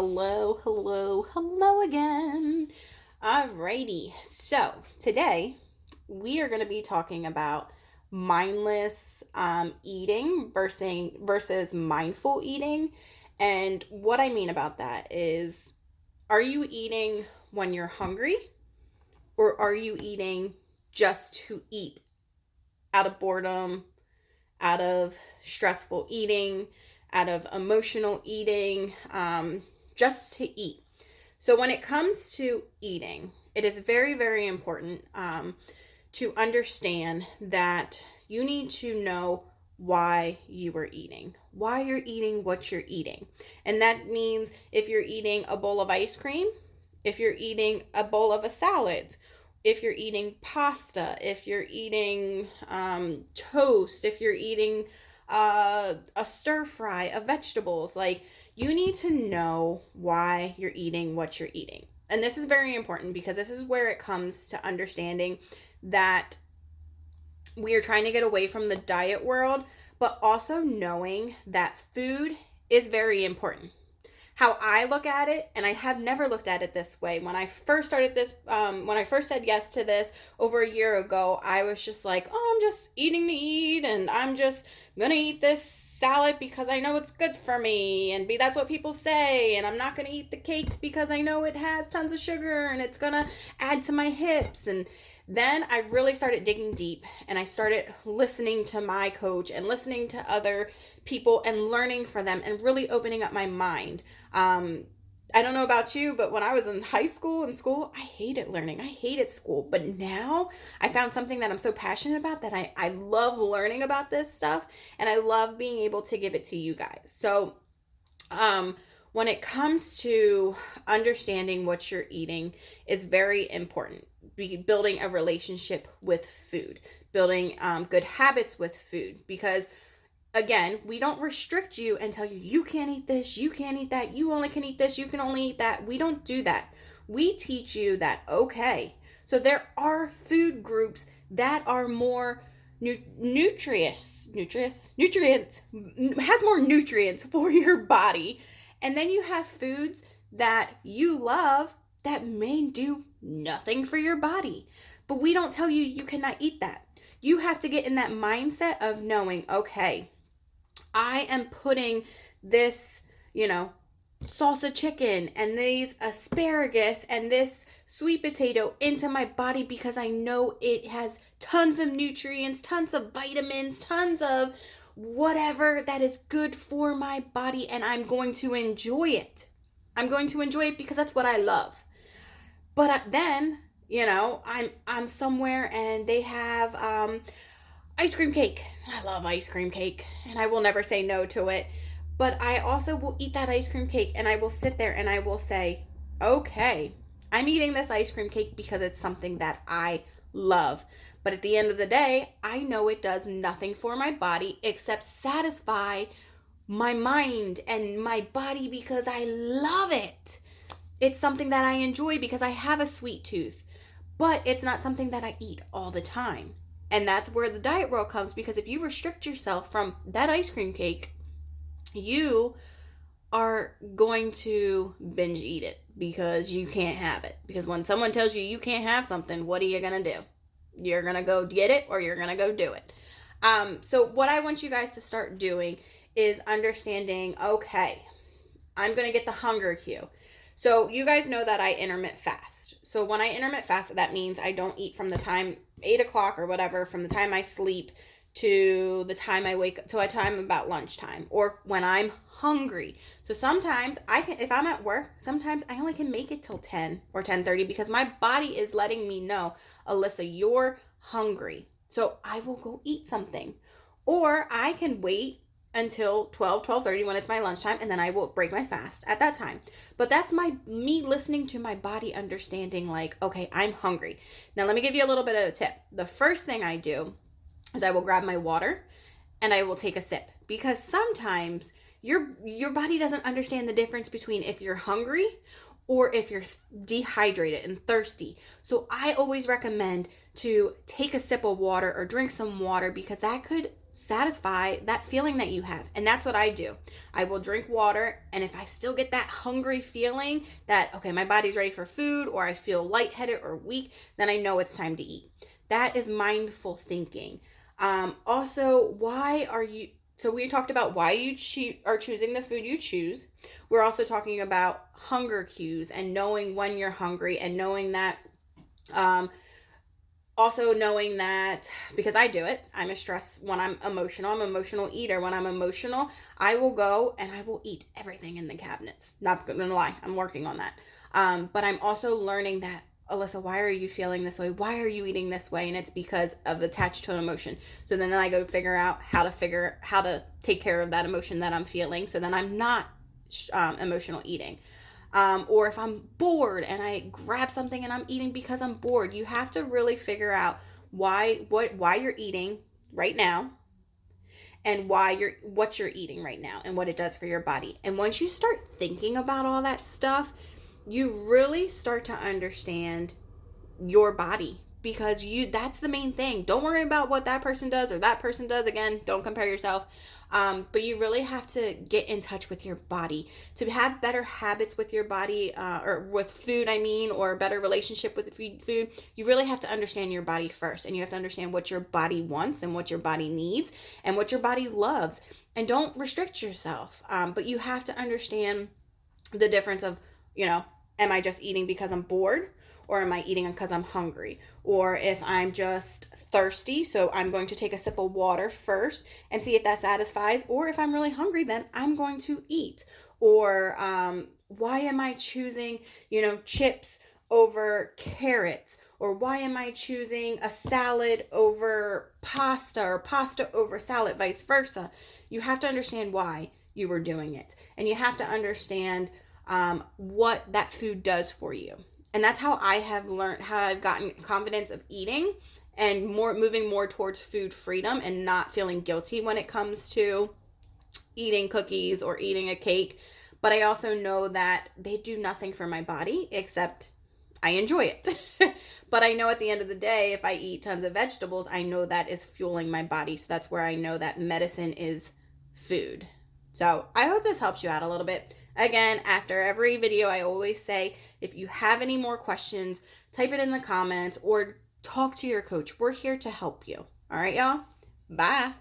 Hello, hello, hello again. Alrighty, so today we are going to be talking about mindless eating versus mindful eating. And what I mean about that is, are you eating when you're hungry, or are you eating just to eat out of boredom, out of stressful eating, out of emotional eating, just to eat? So, when it comes to eating, it is very, very important to understand that you need to know why you are eating, why you're eating what you're eating. And that means if you're eating a bowl of ice cream, if you're eating a bowl of a salad, if you're eating pasta, if you're eating toast, if you're eating a stir fry of vegetables, like you need to know why you're eating what you're eating. And this is very important because this is where it comes to understanding that we are trying to get away from the diet world, but also knowing that food is very important. How I look at it, and I have never looked at it this way. When I first started this, when I first said yes to this over a year ago, I was just like, oh, I'm just eating to eat, and I'm just gonna eat this salad because I know it's good for me, and that's what people say, and I'm not gonna eat the cake because I know it has tons of sugar and it's gonna add to my hips. And then I really started digging deep, and I started listening to my coach and listening to other people and learning from them and really opening up my mind. I don't know about you, but when I was in high school and school, I hated learning. I hated school. But now I found something that I'm so passionate about that I love learning about this stuff, and I love being able to give it to you guys. So, when it comes to understanding what you're eating is very important. Building a relationship with food, building good habits with food, because again, we don't restrict you and tell you, you can't eat this, you can't eat that, you only can eat this, you can only eat that. We don't do that. We teach you that, okay, so there are food groups that are more nutrients, has more nutrients for your body. And then you have foods that you love that may do nothing for your body. But we don't tell you you cannot eat that. You have to get in that mindset of knowing, okay, I am putting this, salsa chicken and these asparagus and this sweet potato into my body because I know it has tons of nutrients, tons of vitamins, tons of whatever that is good for my body, and I'm going to enjoy it. I'm going to enjoy it because that's what I love. But then, I'm somewhere and they have ice cream cake. I love ice cream cake, and I will never say no to it. But I also will eat that ice cream cake, and I will sit there and I will say, okay, I'm eating this ice cream cake because it's something that I love. But at the end of the day, I know it does nothing for my body except satisfy my mind and my body because I love it. It's something that I enjoy because I have a sweet tooth, but it's not something that I eat all the time. And that's where the diet world comes, because if you restrict yourself from that ice cream cake, you are going to binge eat it because you can't have it. Because when someone tells you you can't have something, what are you going to do? You're going to go get it, or you're going to go do it. So what I want you guys to start doing is understanding, okay, I'm going to get the hunger cue. So you guys know that I intermittent fast. So when I intermittent fast, that means I don't eat from the time 8 o'clock or whatever, from the time I sleep to the time I wake up, to a time about lunchtime, or when I'm hungry. So sometimes I can, if I'm at work, sometimes I only can make it till 10 or 10:30 because my body is letting me know, Alyssa, you're hungry. So I will go eat something. Or I can wait until 12:30 when it's my lunchtime, and then I will break my fast at that time. But that's me listening to my body, understanding like, okay, I'm hungry. Now let me give you a little bit of a tip. The first thing I do is I will grab my water and I will take a sip, because sometimes your body doesn't understand the difference between if you're hungry or if you're dehydrated and thirsty. So I always recommend to take a sip of water or drink some water, because that could satisfy that feeling that you have. And that's what I do. I will drink water, and if I still get that hungry feeling that, okay, my body's ready for food, or I feel lightheaded or weak, then I know it's time to eat. That is mindful thinking. Also, why are you so we talked about why you are choosing the food you choose. We're also talking about hunger cues and knowing when you're hungry, and knowing that, um, also knowing that, because I do it, when I'm emotional. I'm an emotional eater. When I'm emotional, I will go and I will eat everything in the cabinets. Not gonna lie, I'm working on that. But I'm also learning that, Alyssa, why are you feeling this way? Why are you eating this way? And it's because of attached to an emotion. So then I go figure out how to take care of that emotion that I'm feeling. So then I'm not emotional eating. Or if I'm bored and I grab something and I'm eating because I'm bored. You have to really figure out why you're eating right now, and what you're eating right now and what it does for your body. And once you start thinking about all that stuff, you really start to understand your body, because that's the main thing. Don't worry about what that person does or that person does. Again, don't compare yourself. But you really have to get in touch with your body to have better habits with your body, or with food, I mean, or a better relationship with food. You really have to understand your body first, and you have to understand what your body wants and what your body needs and what your body loves. And don't restrict yourself. But you have to understand the difference of, am I just eating because I'm bored? Or am I eating because I'm hungry? Or if I'm just thirsty, so I'm going to take a sip of water first and see if that satisfies. Or if I'm really hungry, then I'm going to eat. Or why am I choosing, chips over carrots? Or why am I choosing a salad over pasta, or pasta over salad, vice versa? You have to understand why you were doing it. And you have to understand what that food does for you. And that's how I have learned, how I've gotten confidence of eating, and moving more towards food freedom and not feeling guilty when it comes to eating cookies or eating a cake. But I also know that they do nothing for my body except I enjoy it. But I know at the end of the day, if I eat tons of vegetables, I know that is fueling my body. So that's where I know that medicine is food. So I hope this helps you out a little bit. Again, after every video, I always say, if you have any more questions, type it in the comments or talk to your coach. We're here to help you. All right, y'all? Bye.